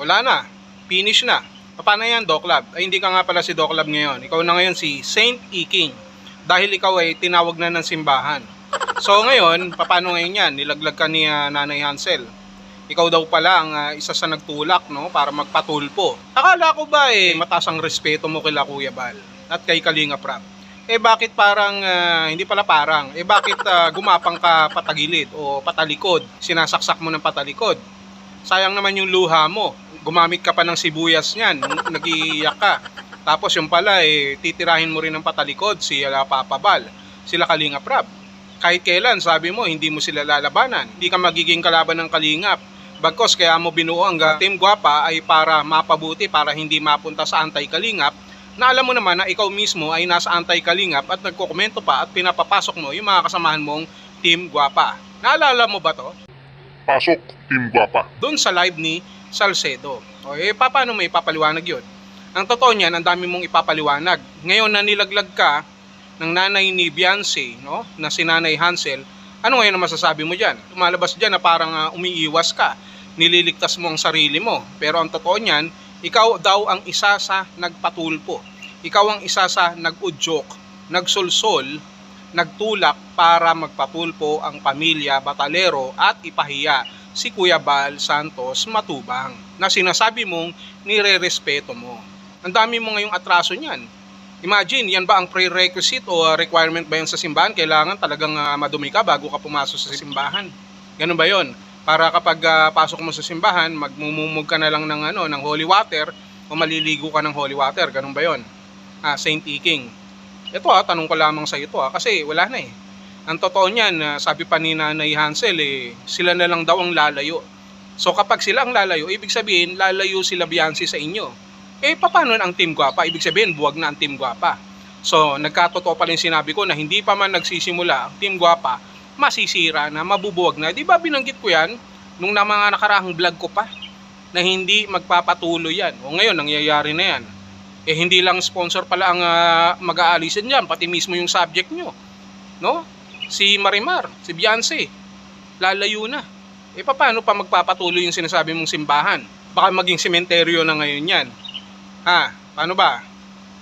Wala na. Finish na. Paano yan, Doklab? Ay, hindi ka nga pala si Doklab ngayon. Ikaw na ngayon si Saint Iking. Dahil ikaw ay tinawag na ng simbahan. So ngayon, paano ngayon yan? Nilaglag ka ni Nanay Hansel. Ikaw daw pala ang isa sa nagtulak, no, para magpatulpo. Akala ko ba mataas ang respeto mo kila Kuya Bal at kay Kalinga Prab? Bakit parang, hindi pala parang, bakit gumapang ka patagilid o patalikod? Sinasaksak mo ng patalikod. Sayang naman yung luha mo. Gumamit ka pa ng sibuyas niyan, nag-iiyak ka. Tapos yung pala, titirahin mo rin ng patalikod si Papa Bal, sila Kalinga Prab. Kahit kailan, sabi mo, hindi mo sila lalabanan. Hindi ka magiging kalaban ng Kalingap. Bagkos kaya mo binuo ang Team Guapa ay para mapabuti, para hindi mapunta sa anti-Kalingap, na alam mo naman na ikaw mismo ay nasa anti-Kalingap at nagkokomento pa at pinapapasok mo yung mga kasamahan mong Team Guapa. Naalala mo ba to? Pasok, Team Guapa. Doon sa live ni Salcedo. O paano mo ipapaliwanag yun? Ang totoo niyan, ang dami mong ipapaliwanag. Ngayon na nilaglag ka ng nanay ni Beyonce, no, na si Nanay Hansel, ano ngayon ang masasabi mo dyan? Lumalabas dyan na parang umiiwas ka, nililigtas mo ang sarili mo. Pero ang totoo niyan, ikaw daw ang isa sa nagpatulpo. Ikaw ang isa sa nag-udyok, nagsulsol, nagtulak para magpatulpo ang pamilya Batalero at ipahiya si Kuya Bal Santos Matubang na sinasabi mong nire-respeto mo. Ang dami mo ngayong atraso niyan. Imagine, yan ba ang prerequisite o requirement ba yan sa simbahan? Kailangan talagang madumi ka bago ka pumasok sa simbahan. Ganun ba yon? Para kapag pasok mo sa simbahan, magmumumog ka na lang ng holy water o maliligo ka ng holy water. Ganun ba yon? Saint Iking. Ito tanong ko lamang sa ito kasi wala na eh. Ang totoo niyan, sabi pa ni Nanay Hansel, sila na lang daw ang lalayo. So kapag sila ang lalayo, ibig sabihin, lalayo sila Beyonce sa inyo. Paano ang Team Guapa? Ibig sabihin, buwag na ang Team Guapa. So nagkatotoo pa rin sinabi ko na hindi pa man nagsisimula ang Team Guapa, masisira na, mabubuwag na. Di ba binanggit ko yan nung mga nakarahang vlog ko pa na hindi magpapatuloy yan. O ngayon, nangyayari na yan. Hindi lang sponsor pala ang mag-aalisin dyan, pati mismo yung subject nyo. No? Si Marimar, si Beyonce, lalayo na. Paano pa magpapatuloy yung sinasabi mong simbahan? Baka maging sementeryo na ngayon yan. Paano ba?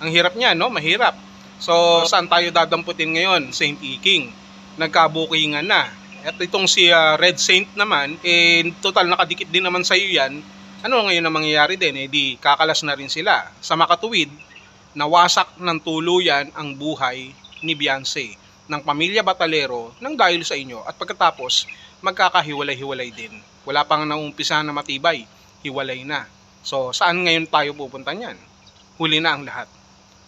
Ang hirap niya, no? Mahirap. So, saan tayo dadamputin ngayon? Saint Iking. Nagkabukingan na. At itong si Red Saint naman, total nakadikit din naman sa iyo yan. Ano ngayon ang mangyayari din? Di kakalas na rin sila. Sa makatuwid, nawasak ng tuluyan ang buhay ni Beyonce, ng pamilya Batalero, nang dahil sa inyo. At pagkatapos, magkakahiwalay-hiwalay din. Wala pang naumpisa na matibay. Hiwalay na. So, saan ngayon tayo pupunta niyan? Huli na ang lahat.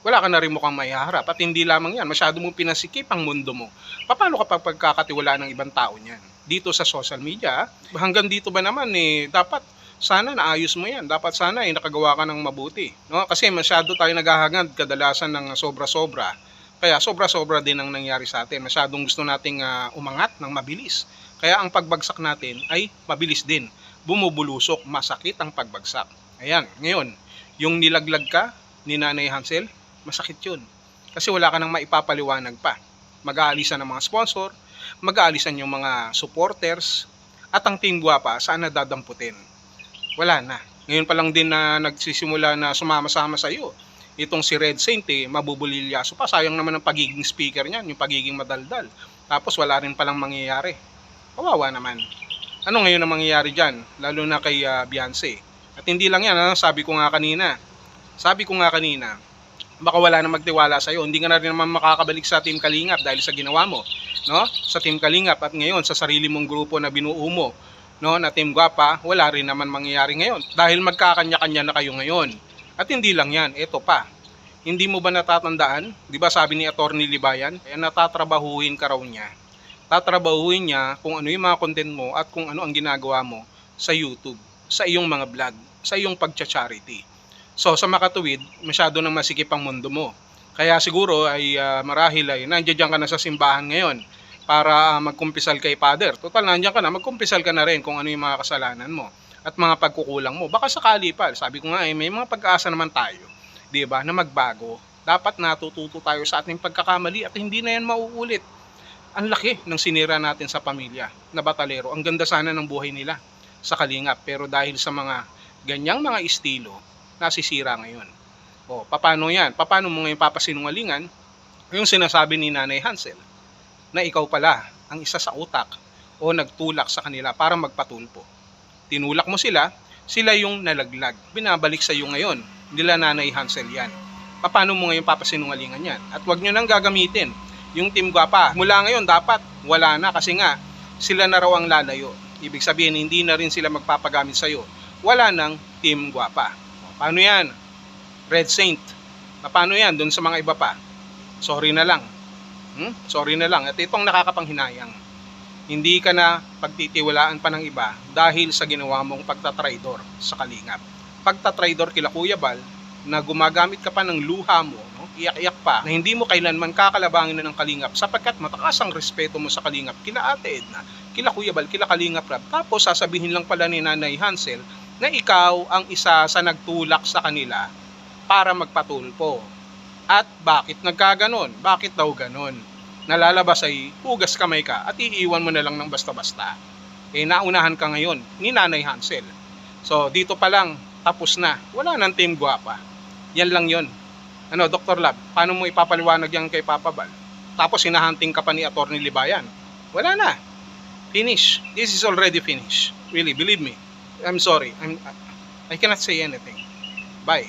Wala ka na rin mukhang maiharap. At hindi lamang yan, masyado mong pinasikip ang mundo mo. Paano kapag pagkakatiwalaan ng ibang tao niyan? Dito sa social media, hanggang dito ba naman dapat sana naayos mo yan. Dapat sana nakagawa ka ng mabuti. No? Kasi masyado tayo naghahangad kadalasan ng sobra-sobra. Kaya sobra-sobra din ang nangyari sa atin. Masyadong gusto nating umangat ng mabilis. Kaya ang pagbagsak natin ay mabilis din. Bumubulusok, masakit ang pagbagsak. Ayan, ngayon, yung nilaglag ka ni Nanay Hansel, masakit yun. Kasi wala ka nang maipapaliwanag pa. Mag-aalisan ng mga sponsor, mag-aalisan yung mga supporters, at ang Team Guapa, saan na dadamputin? Wala na. Ngayon pa lang din na nagsisimula na sumama-sama sa iyo. Itong si Red Saint, mabubulilyaso pa. Sayang naman ang pagiging speaker niyan, yung pagiging madaldal. Tapos wala rin palang mangyayari. Kawawa naman. Ano ngayon ang mangyayari dyan? Lalo na kay Beyonce. At hindi lang yan, sabi ko nga kanina, baka wala na magtiwala sa iyo. Hindi ka na rin naman makakabalik sa Team Kalingap dahil sa ginawa mo, no? Sa Team Kalingap at ngayon sa sarili mong grupo na binuo mo, no, na Team Guapa, wala rin naman mangyayari ngayon dahil magkakanya-kanya na kayo ngayon. At hindi lang yan, ito pa. Hindi mo ba natatandaan? 'Di ba sabi ni Attorney Libayan, natatrabahuhin ka raw niya. Tatrabahuhin niya kung ano yung mga content mo at kung ano ang ginagawa mo sa YouTube, sa iyong mga vlog, sa iyong pagcha-charity. So sa makatuwid, masyado nang masikip ang mundo mo. Kaya siguro ay marahil ay nandiyan ka na sa simbahan ngayon para magkumpisal kay Father. Total nandiyan ka na, magkumpisal ka na rin kung ano yung mga kasalanan mo at mga pagkukulang mo. Baka sakali pa, sabi ko nga may mga pag-asa naman tayo, 'di ba, na magbago. Dapat natututo tayo sa ating pagkakamali at hindi na yan mauulit. Ang laki ng sinira natin sa pamilya na Batalero. Ang ganda sana ng buhay nila sa Kalingap, pero dahil sa mga Ganyang mga estilo, nasisira ngayon. O, paano yan? Paano mo ngayon papasinungalingan yung sinasabi ni Nanay Hansel na ikaw pala ang isa sa utak o nagtulak sa kanila para magpatulpo. Tinulak mo sila, sila yung nalaglag. Binabalik sa iyo ngayon, nila Nanay Hansel yan. Paano mo ngayon papasinungalingan yan? At wag nyo nang gagamitin yung Team Guapa. Mula ngayon dapat wala na kasi nga sila na raw ang lalayo. Ibig sabihin hindi na rin sila magpapagamit sa iyo. Wala nang Team Guapa. Paano yan? Red Saint. Paano yan? Doon sa mga iba pa. Sorry na lang. Sorry na lang. At itong nakakapanghinayang. Hindi ka na pagtitiwalaan pa ng iba dahil sa ginawa mong pagtatraidor sa Kalingap. Pagtatraidor kila Kuya Bal na gumagamit ka pa ng luha mo, no? Iyak-iyak pa, na hindi mo kailanman kakalabangin na ng Kalingap sapagkat mataas ang respeto mo sa Kalingap kila Ate Edna, kila Kuya Bal, kila Kalingap Rab. Tapos sasabihin lang pala ni Nanay Hansel na ikaw ang isa sa nagtulak sa kanila para magpatulpo. At bakit nagkaganon? Bakit daw ganon? Nalalabas ay hugas kamay ka at iiwan mo na lang ng basta-basta. Naunahan ka ngayon ni Nanay Hansel. So dito pa lang, tapos na. Wala nang Team Guapa. Yan lang yon. Dr. Lab, paano mo ipapaliwanag yan kay Papa Bal? Tapos hinahunting ka pa ni Atty. Libayan. Wala na. Finish. This is already finished. Really, believe me. I'm sorry. I cannot say anything. Bye.